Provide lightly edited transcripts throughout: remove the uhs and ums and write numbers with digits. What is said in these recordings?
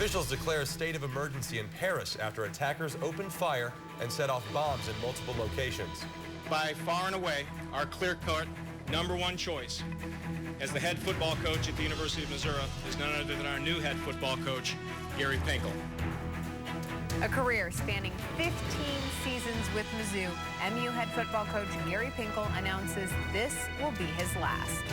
Officials declare a state of emergency in Paris after attackers opened fire and set off bombs in multiple locations. By far and away, our clear-cut #1 choice as the head football coach at the University of Missouri is none other than our new head football coach, Gary Pinkel. A career spanning 15 seasons with Mizzou, MU head football coach Gary Pinkel announces this will be his last.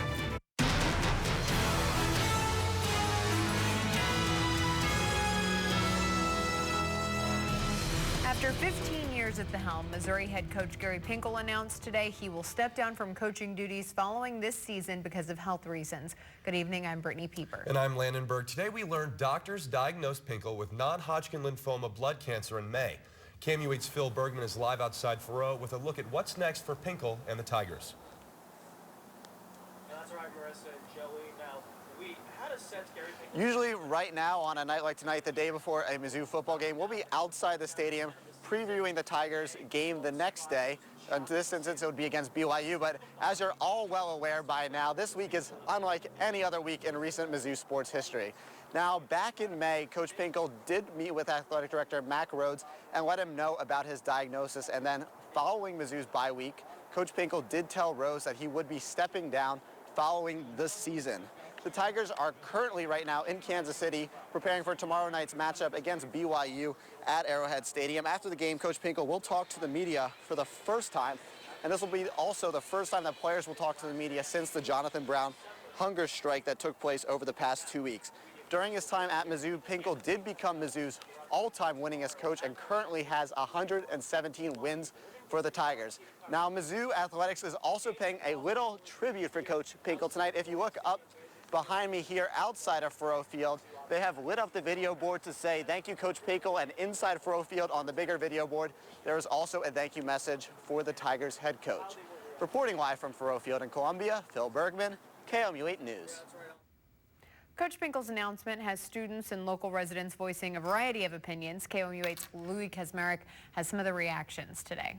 After 15 years at the helm, Missouri head coach Gary Pinkel announced today he will step down from coaching duties following this season because of health reasons. Good evening, I'm Brittany Pieper. And I'm Landon Berg. Today we learned doctors diagnosed Pinkel with non-Hodgkin lymphoma blood cancer in May. KMUH's Phil Bergman is live outside Faurot with a look at what's next for Pinkel and the Tigers. That's right, Marissa and Joey. Now, we had a sense Gary Pinkel... Usually right now on a night like tonight, the day before a Mizzou football game, we'll be outside the stadium previewing the Tigers game the next day. In this instance, it would be against BYU, but as you're all well aware by now, this week is unlike any other week in recent Mizzou sports history. Now, back in May, Coach Pinkel did meet with Athletic Director Mack Rhoades and let him know about his diagnosis, and then following Mizzou's bye week, Coach Pinkel did tell Rhoades that he would be stepping down following the season. The Tigers are currently right now in Kansas City preparing for tomorrow night's matchup against BYU at Arrowhead Stadium. After the game, Coach Pinkel will talk to the media for the first time, and this will be also the first time that players will talk to the media since the Jonathan Brown hunger strike that took place over the past 2 weeks. During his time at Mizzou, Pinkel did become Mizzou's all-time winningest coach and currently has 117 wins for the Tigers. Now, Mizzou Athletics is also paying a little tribute for Coach Pinkel tonight. If you look up behind me here outside of Faurot Field, they have lit up the video board to say thank you, Coach Pinkel, and inside Faurot Field on the bigger video board, there is also a thank you message for the Tigers head coach. Reporting live from Faurot Field in Columbia, Phil Bergman, KMU8 News. Coach Pinkel's announcement has students and local residents voicing a variety of opinions. KMU8's Louis Kaczmarek has some of the reactions today.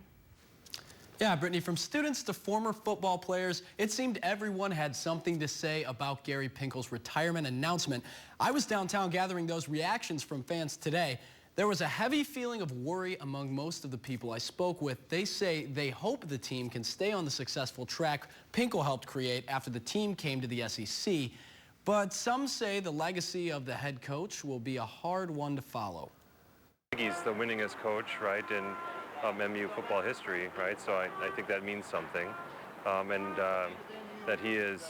Yeah, Brittany, from students to former football players, it seemed everyone had something to say about Gary Pinkel's retirement announcement. I was downtown gathering those reactions from fans today. There was a heavy feeling of worry among most of the people I spoke with. They say they hope the team can stay on the successful track Pinkel helped create after the team came to the SEC. But some say the legacy of the head coach will be a hard one to follow. He's the winningest coach, right, in MU football history, right? So I think that means something, and that he is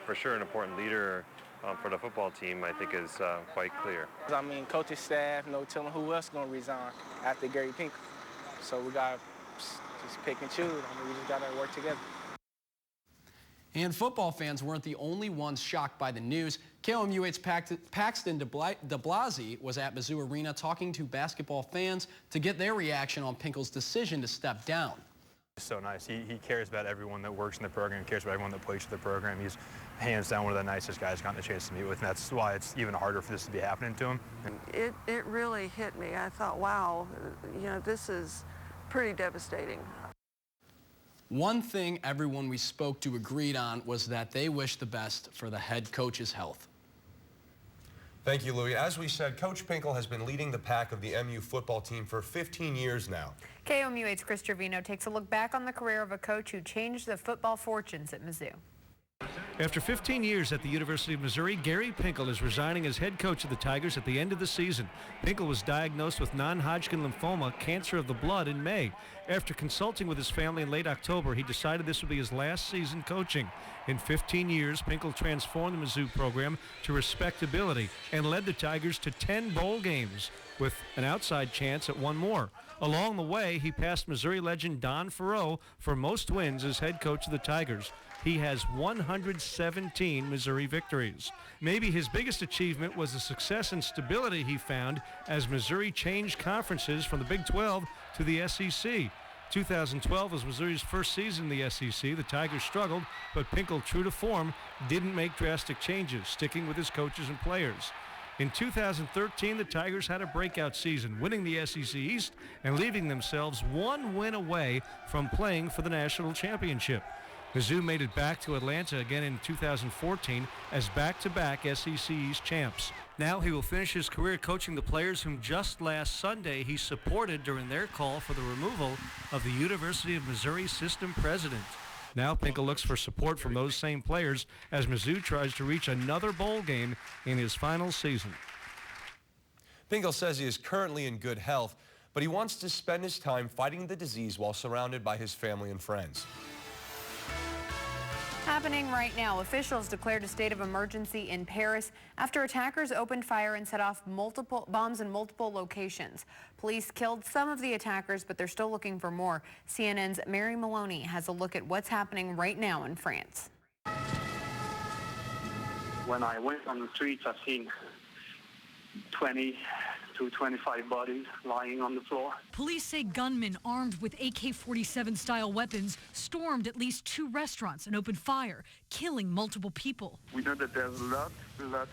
for sure an important leader for the football team, I think is quite clear. I mean, coaching staff, no telling who else is going to resign after Gary Pinkel. So we got to just pick and choose. I mean, we just got to work together. And football fans weren't the only ones shocked by the news. KMU8's Paxton DeBlasi was at Mizzou Arena talking to basketball fans to get their reaction on Pinkel's decision to step down. It's so nice. He cares about everyone that works in the program, cares about everyone that plays for the program. He's hands down one of the nicest guys I've gotten a chance to meet with, and that's why it's even harder for this to be happening to him. It really hit me. I thought, wow, you know, this is pretty devastating. One thing everyone we spoke to agreed on was that they wish the best for the head coach's health. Thank you, Louis. As we said, Coach Pinkel has been leading the pack of the MU football team for 15 years now. KMU8's Chris Trevino takes a look back on the career of a coach who changed the football fortunes at Mizzou. After 15 years at the University of Missouri, Gary Pinkel is resigning as head coach of the Tigers at the end of the season. Pinkel was diagnosed with non-Hodgkin lymphoma, cancer of the blood, in May. After consulting with his family in late October, he decided this would be his last season coaching. In 15 years, Pinkel transformed the Mizzou program to respectability and led the Tigers to 10 bowl games, with an outside chance at one more. Along the way, he passed Missouri legend Don Faurot for most wins as head coach of the Tigers. He has 117 Missouri victories. Maybe his biggest achievement was the success and stability he found as Missouri changed conferences from the Big 12 to the SEC. 2012 was Missouri's first season in the SEC. The Tigers struggled, but Pinkel, true to form, didn't make drastic changes, sticking with his coaches and players. In 2013, the Tigers had a breakout season, winning the SEC East and leaving themselves one win away from playing for the national championship. Mizzou made it back to Atlanta again in 2014 as back-to-back SEC East champs. Now he will finish his career coaching the players whom just last Sunday he supported during their call for the removal of the University of Missouri system president. Now Pinkel looks for support from those same players as Mizzou tries to reach another bowl game in his final season. Pinkel says he is currently in good health, but he wants to spend his time fighting the disease while surrounded by his family and friends. Happening right now, officials declared a state of emergency in Paris after attackers opened fire and set off multiple bombs in multiple locations. Police killed some of the attackers, but they're still looking for more. CNN's Mary Maloney has a look at what's happening right now in France. When I went on the streets, I've seen 20 to 25 bodies lying on the floor. Police say gunmen armed with AK-47 style weapons stormed at least 2 restaurants and opened fire, killing multiple people. We know that there's a lot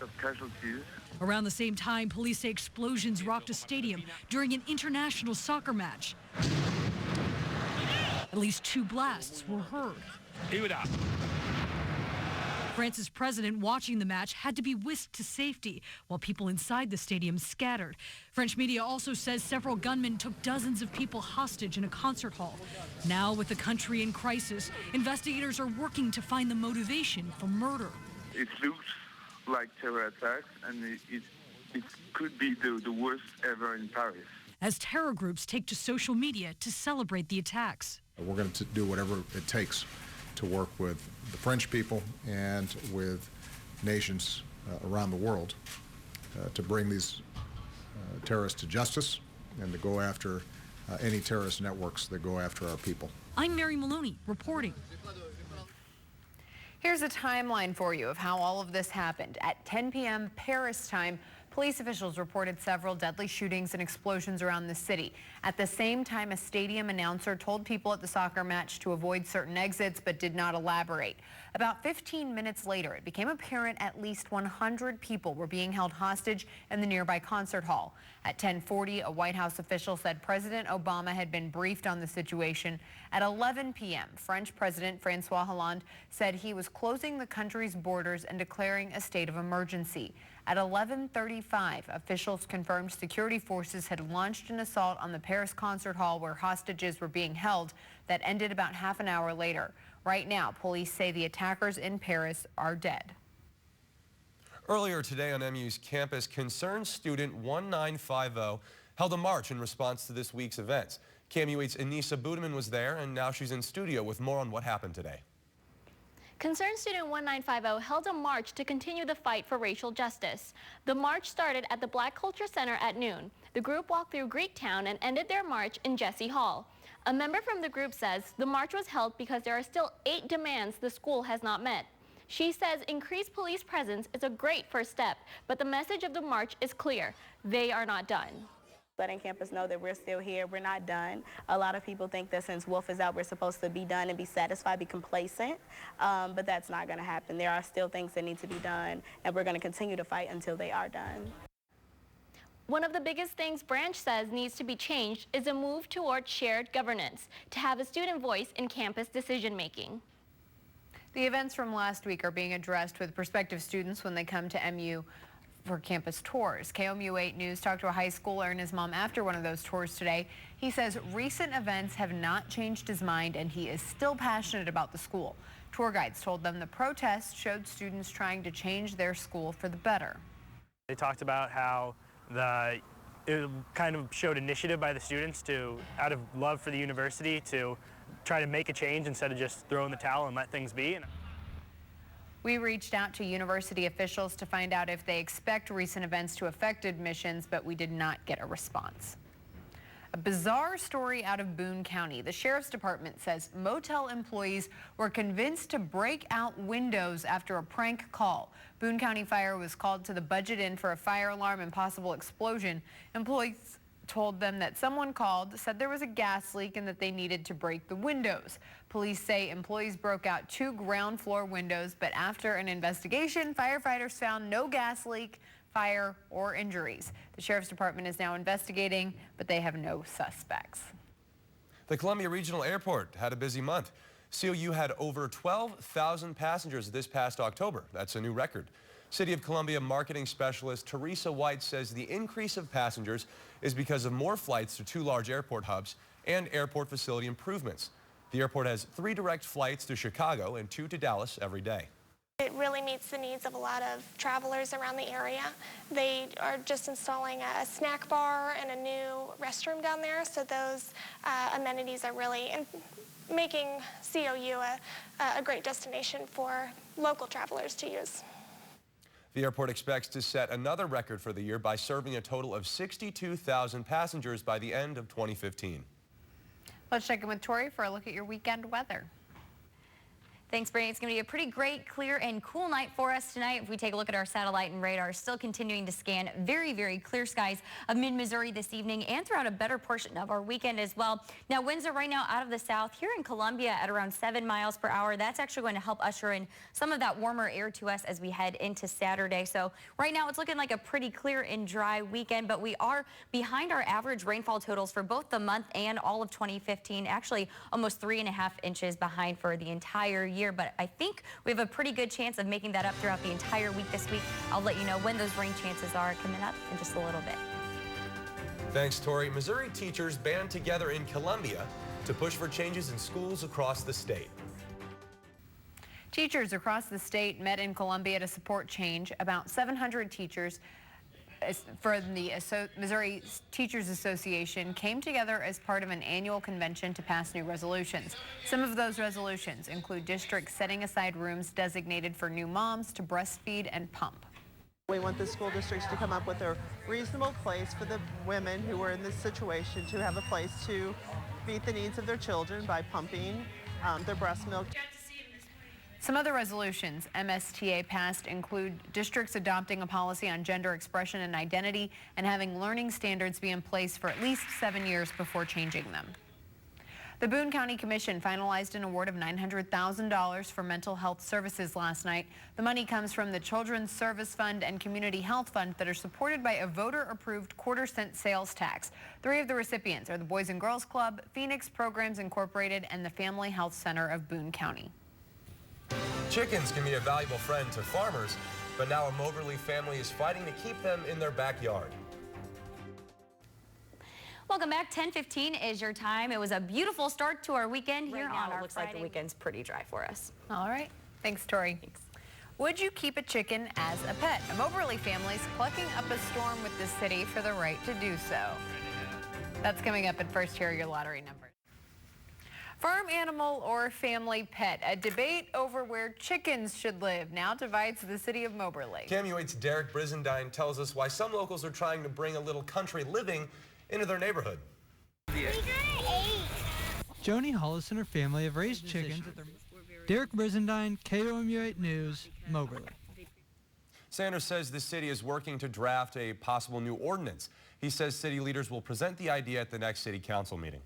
of casualties. Around the same time, police say explosions rocked a stadium during an international soccer match. At least 2 blasts were heard. France's president watching the match had to be whisked to safety while people inside the stadium scattered. French media also says several gunmen took dozens of people hostage in a concert hall. Now, with the country in crisis, investigators are working to find the motivation for murder. It looks like terror attacks, and it could be the worst ever in Paris. As terror groups take to social media to celebrate the attacks. We're going to do whatever it takes to work with the French people and with nations around the world to bring these terrorists to justice and to go after any terrorist networks that go after our people. I'm Mary Maloney reporting. Here's a timeline for you of how all of this happened. At 10 p.m. Paris time, police officials reported several deadly shootings and explosions around the city. At the same time, a stadium announcer told people at the soccer match to avoid certain exits but did not elaborate. About 15 minutes later, it became apparent at least 100 people were being held hostage in the nearby concert hall. At 10:40, a White House official said President Obama had been briefed on the situation. At 11 p.m., French President Francois Hollande said he was closing the country's borders and declaring a state of emergency. At 11:35, officials confirmed security forces had launched an assault on the Paris concert hall where hostages were being held that ended about half an hour later. Right now, police say the attackers in Paris are dead. Earlier today on MU's campus, concerned student 1950 held a march in response to this week's events. KMU8's Anissa Budeman was there, and now she's in studio with more on what happened today. Concerned Student 1950 held a march to continue the fight for racial justice. The march started at the Black Culture Center at noon. The group walked through Greektown and ended their march in Jesse Hall. A member from the group says the march was held because there are still 8 demands the school has not met. She says increased police presence is a great first step, but the message of the march is clear. They are not done. Letting campus know that we're still here, we're not done. A lot of people think that since Wolf is out, we're supposed to be done and be satisfied, be complacent, but that's not going to happen. There are still things that need to be done, and we're going to continue to fight until they are done. One of the biggest things Branch says needs to be changed is a move toward shared governance, to have a student voice in campus decision-making. The events from last week are being addressed with prospective students when they come to MU for campus tours. KMU8 News talked to a high schooler and his mom after one of those tours today. He says recent events have not changed his mind and he is still passionate about the school. Tour guides told them the protest showed students trying to change their school for the better. They talked about how it kind of showed initiative by the students to, out of love for the university, to try to make a change instead of just throwing the towel and let things be. We reached out to university officials to find out if they expect recent events to affect admissions, but we did not get a response. A bizarre story out of Boone County. The sheriff's department says motel employees were convinced to break out windows after a prank call. Boone County Fire was called to the Budget Inn for a fire alarm and possible explosion. Employees told them that someone called, said there was a gas leak and that they needed to break the windows. Police say employees broke out 2 ground floor windows, but after an investigation, firefighters found no gas leak, fire, or injuries. The sheriff's department is now investigating, but they have no suspects. The Columbia Regional Airport had a busy month. COU had over 12,000 passengers this past October. That's a new record. City of Columbia marketing specialist Teresa White says the increase of passengers is because of more flights to 2 large airport hubs and airport facility improvements. The airport has 3 direct flights to Chicago and 2 to Dallas every day. It really meets the needs of a lot of travelers around the area. They are just installing a snack bar and a new restroom down there, so those amenities are really making COU a great destination for local travelers to use. The airport expects to set another record for the year by serving a total of 62,000 passengers by the end of 2015. Let's check in with Tori for a look at your weekend weather. Thanks, Brittany. It's going to be a pretty great, clear, and cool night for us tonight. If we take a look at our satellite and radar, still continuing to scan very, very clear skies of mid-Missouri this evening and throughout a better portion of our weekend as well. Now, winds are right now out of the south here in Columbia at around 7 miles per hour. That's actually going to help usher in some of that warmer air to us as we head into Saturday. So right now it's looking like a pretty clear and dry weekend, but we are behind our average rainfall totals for both the month and all of 2015, actually almost 3.5 inches behind for the entire year. But I think we have a pretty good chance of making that up throughout the entire week this week. I'll let you know when those rain chances are coming up in just a little bit. Thanks, Tori. Missouri teachers band together in Columbia to push for changes in schools across the state. Teachers across the state met in Columbia to support change. About 700 teachers for the Missouri Teachers Association came together as part of an annual convention to pass new resolutions. Some of those resolutions include districts setting aside rooms designated for new moms to breastfeed and pump. We want the school districts to come up with a reasonable place for the women who are in this situation to have a place to meet the needs of their children by pumping their breast milk. Some other resolutions MSTA passed include districts adopting a policy on gender expression and identity and having learning standards be in place for at least 7 years before changing them. The Boone County Commission finalized an award of $900,000 for mental health services last night. The money comes from the Children's Service Fund and Community Health Fund that are supported by a voter-approved quarter-cent sales tax. 3 of the recipients are the Boys and Girls Club, Phoenix Programs Incorporated, and the Family Health Center of Boone County. Chickens can be a valuable friend to farmers, but now a Moberly family is fighting to keep them in their backyard. Welcome back. 10:15 is your time. It was a beautiful start to our weekend here Right now, on our it looks Friday. like the weekend's pretty dry for us. All right. Thanks, Tori. Thanks. Would you keep a chicken as a pet? A Moberly family is plucking up a storm with the city for the right to do so. That's coming up at first. Here are your lottery numbers. Farm animal or family pet? A debate over where chickens should live now divides the city of Moberly. KMUH's Derek Brizendine tells us why some locals are trying to bring a little country living into their neighborhood. Joni Hollis and her family have raised chickens at their... Derek Brizendine, KOMU8 News, Moberly. Sanders says the city is working to draft a possible new ordinance. He says city leaders will present the idea at the next city council meeting.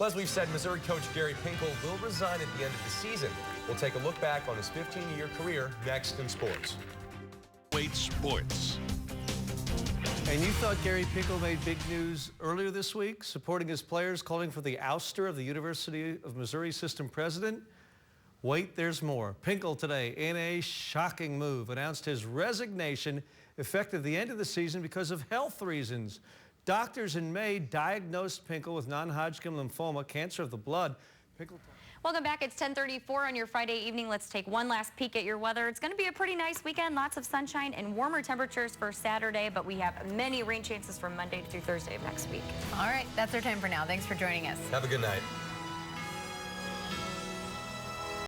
As we've said, Missouri coach Gary Pinkel will resign at the end of the season. We'll take a look back on his 15-year career next in sports. Wait Sports. And you thought Gary Pinkel made big news earlier this week, supporting his players, calling for the ouster of the University of Missouri system president? Wait, there's more. Pinkel today, in a shocking move, announced his resignation effective the end of the season because of health reasons. Doctors in May diagnosed Pinkel with non-Hodgkin lymphoma, cancer of the blood. Welcome back. It's 10:34 on your Friday evening. Let's take one last peek at your weather. It's going to be a pretty nice weekend. Lots of sunshine and warmer temperatures for Saturday, but we have many rain chances from Monday through Thursday of next week. All right, that's our time for now. Thanks for joining us. Have a good night.